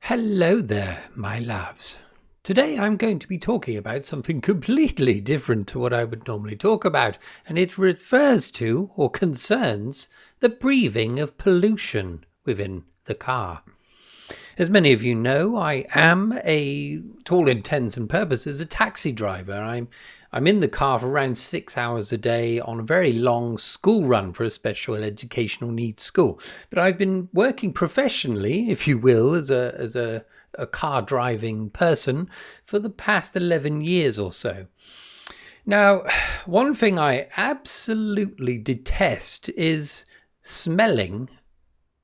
Hello there, my loves. Today I'm going to be talking about something completely different to what I would normally talk about, and it refers to or concerns the breathing of pollution within the car. As many of you know, I am to all intents and purposes, a taxi driver. I'm in the car for around 6 hours a day on a very long school run for a special educational needs school. But I've been working professionally, if you will, as a car driving person for the past 11 years or so. Now, one thing I absolutely detest is smelling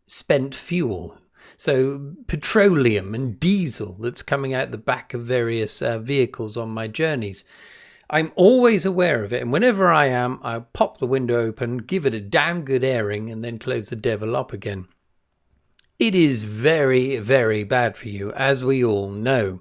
spent fuel. So petroleum and diesel that's coming out the back of various vehicles on my journeys. I'm always aware of it, and whenever I am, I pop the window open, give it a damn good airing, and then close the devil up again. It is very, very bad for you, as we all know.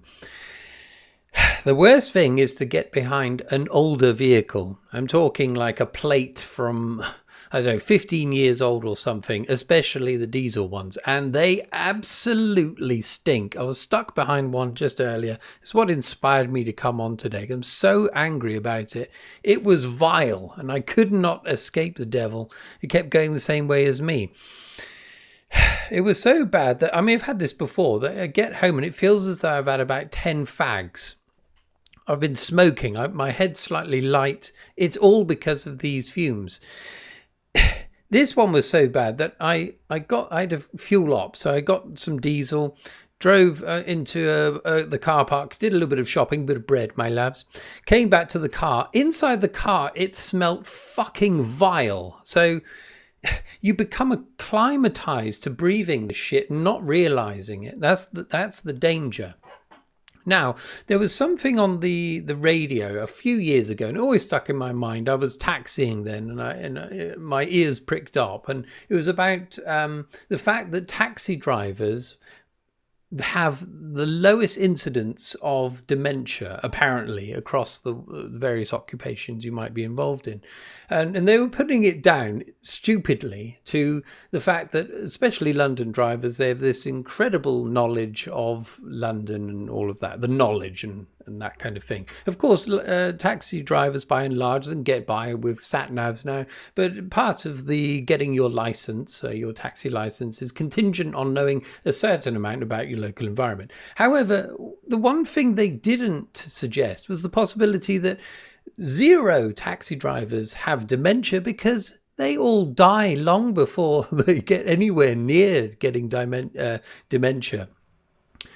The worst thing is to get behind an older vehicle. I'm talking like a plate from, 15 years old or something, especially the diesel ones. And they absolutely stink. I was stuck behind one just earlier. It's what inspired me to come on today. I'm so angry about it. It was vile and I could not escape the devil. It kept going the same way as me. It was so bad that, I've had this before, that I get home and it feels as though I've had about 10 fags. I've been smoking. My head's slightly light. It's all because of these fumes. This one was so bad that I had a fuel op, so I got some diesel, drove into the car park, did a little bit of shopping, bit of bread, my loves, came back to the car. Inside the car, it smelt fucking vile. So you become acclimatized to breathing the shit and not realizing it. That's the danger. Now, there was something on the radio a few years ago, and it always stuck in my mind. I was taxiing then, and my ears pricked up, and it was about the fact that taxi drivers have the lowest incidence of dementia, apparently, across the various occupations you might be involved in. And they were putting it down stupidly to the fact that, especially London drivers, they have this incredible knowledge of London and all of that, the knowledge and that kind of thing. Of course, taxi drivers, by and large, can get by with sat-navs now, but part of the getting your license, your taxi license, is contingent on knowing a certain amount about your local environment. However, the one thing they didn't suggest was the possibility that zero taxi drivers have dementia because they all die long before they get anywhere near getting dementia.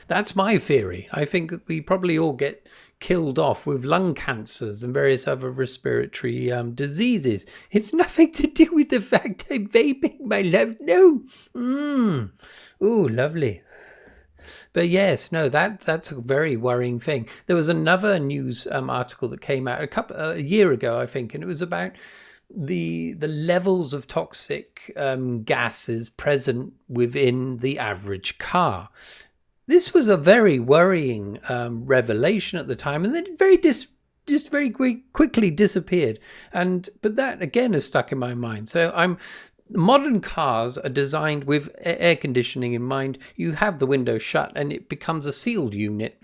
That's my theory. I think we probably all get killed off with lung cancers and various other respiratory diseases. It's nothing to do with the fact I'm vaping, my love. No. Ooh, lovely. But yes, no, that's a very worrying thing. There was another news article that came out a year ago, I think, and it was about the levels of toxic gases present within the average car. This was a very worrying revelation at the time, and then just very quickly disappeared. But that again has stuck in my mind. So modern cars are designed with air conditioning in mind. You have the window shut, and it becomes a sealed unit,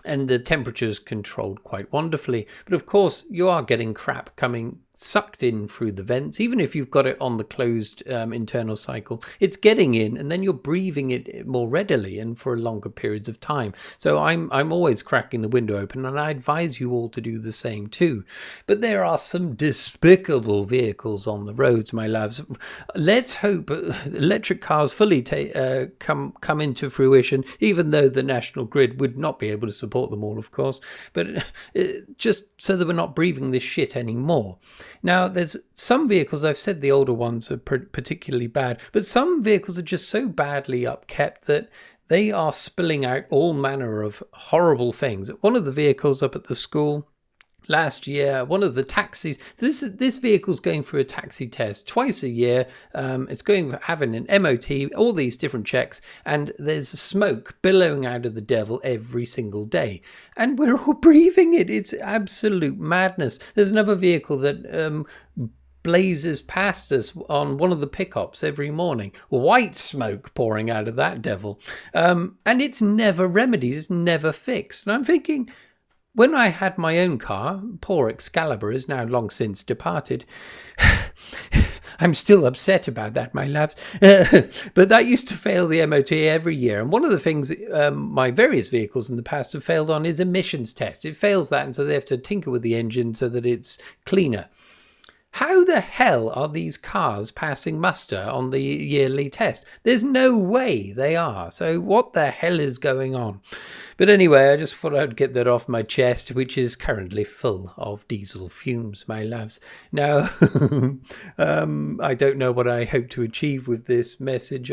and the temperature is controlled quite wonderfully. But of course, you are getting crap coming sucked in through the vents. Even if you've got it on the closed internal cycle, it's getting in, and then you're breathing it more readily and for longer periods of time. So I'm always cracking the window open, and I advise you all to do the same too. But there are some despicable vehicles on the roads, my loves. Let's hope electric cars fully come into fruition, even though the national grid would not be able to support them all, of course. But just so that we're not breathing this shit anymore. Now, there's some vehicles, I've said the older ones are particularly bad, but some vehicles are just so badly upkept that they are spilling out all manner of horrible things. One of the vehicles up at the school last year, one of the taxis, this vehicle's going through a taxi test twice a year. It's having an MOT, all these different checks, and there's smoke billowing out of the devil every single day, and we're all breathing it. It's absolute madness. There's another vehicle that blazes past us on one of the pickups every morning. White smoke pouring out of that devil. And it's never remedied, it's never fixed. And I'm thinking, when I had my own car, poor Excalibur is now long since departed. I'm still upset about that, my loves. But that used to fail the MOT every year. And one of the things my various vehicles in the past have failed on is emissions tests. It fails that, and so they have to tinker with the engine so that it's cleaner. How the hell are these cars passing muster on the yearly test? There's no way they are. So what the hell is going on? But anyway, I just thought I'd get that off my chest, which is currently full of diesel fumes, my loves. Now, I don't know what I hope to achieve with this message.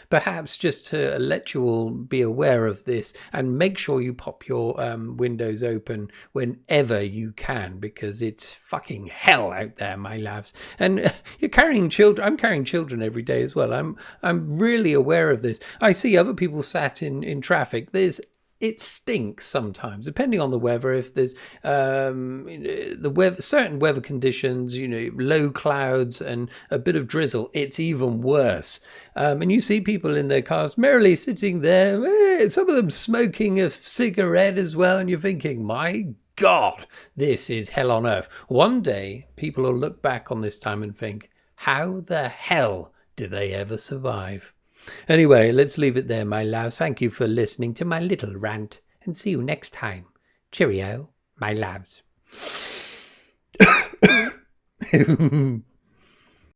Perhaps just to let you all be aware of this and make sure you pop your windows open whenever you can, because it's fucking hell out there, my loves. And you're carrying children. I'm carrying children every day as well. I'm really aware of this. I see other people sat in traffic. It stinks sometimes, depending on the weather. If there's the weather, certain weather conditions, low clouds and a bit of drizzle, it's even worse. And you see people in their cars merrily sitting there, some of them smoking a cigarette as well, and you're thinking, my God, this is hell on earth. One day, people will look back on this time and think, how the hell did they ever survive? Anyway, let's leave it there, my loves. Thank you for listening to my little rant, and see you next time. Cheerio, my loves.